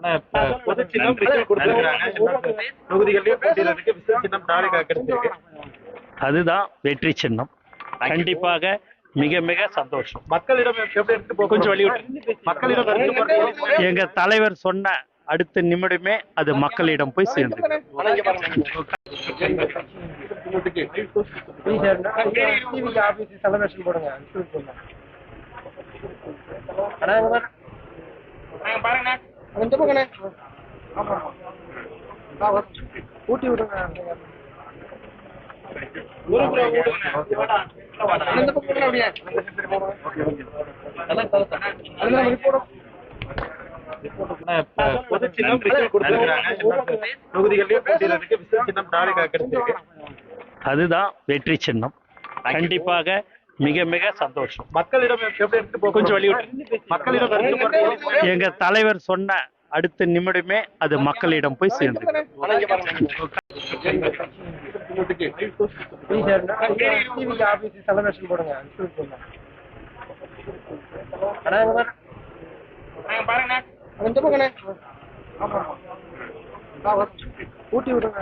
ஆனா இப்ப பொது சின்னம் ரிசல்ட் கொடுத்திருக்காங்க. எல்லா தொகுதிகளிலும் போட்டியிடறதுக்கு விசில் சின்னம் நாளைக்கு கிடைச்சிருக்கு. அதுதான் வெற்றி சின்னம். கண்டிப்பாக மிக மிக சந்தோஷம். மக்களிடம் எப்படி எடுத்து கொஞ்சம் வெளியிட்டு மக்களிடம் எங்க தலைவர் சொன்ன அடுத்த நிமிடமே அது மக்களிடம் போய் சேர்ந்து. ஊட்டி விடுங்க. பொது சின்னம் ரிசல்ட் கொடுத்திருக்காங்க. எல்லா தொகுதிகளிலும் போட்டியிடறதுக்கு விசில் சின்னம் நாளைக்கு கிடைச்சிருக்கு. அதுதான் வெற்றி சின்னம். கண்டிப்பாக மிக மிக சந்தோஷம். மக்களிடம் எப்படி எடுத்து கொஞ்சம் வெளியிட்டு மக்களிடம் எங்க தலைவர் சொன்ன அடுத்த நிமிடமே அது மக்களிடம் போய் சேர்ந்து. ஊட்டி விடுங்க.